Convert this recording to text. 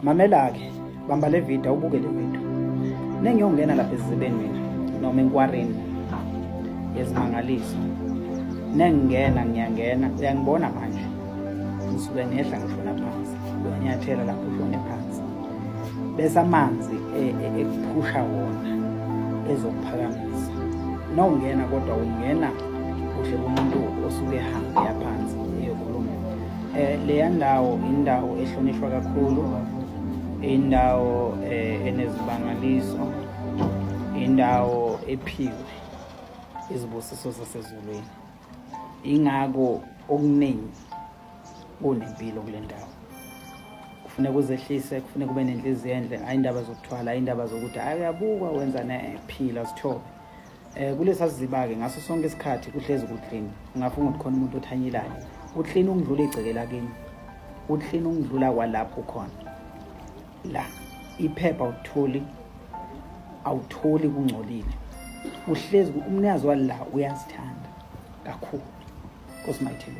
Mamela-ke bamba le video ubuke le video. Nengiyongena lapha esizibeni mina noma enkwarini yezimangaliso. Nengingena ngiyangena uyangibona manje. Ngisuke ngehla ngishona phansi. Uyanyathela lapho ushone phansi. Bese amanzi ekuphusha wona ezokuphakamisa. Nongena kodwa ungena uhle umuntu osuke ehamba yaphansi eyokhuluma. Leya ndawo indawo ehlonishwa kakhulu, indawo enezibangaliso, indawo ephiwe izibusiso zasezulwini. Ingako okuningi kunempilo kule ndawo. Kufuneka uzehlise, kufuneka ube nenhliziyo enhle, ayindaba zokuthwala, ayindaba zokuthi ayabuka wenza nephila sithobe. Kulesa siziba-ke ngaso sonke isikhathi kuhlezi kuclean. Ungafuna ukuthi khona umuntu othanyelayo. Uclean ungidlula igcekela kini. Uclean ungidlula kwalapho khona. La iphepha awutholi kungcolile. Uhlezi umnikazi wala uyasithanda kakhulu. Nkosi mayithele.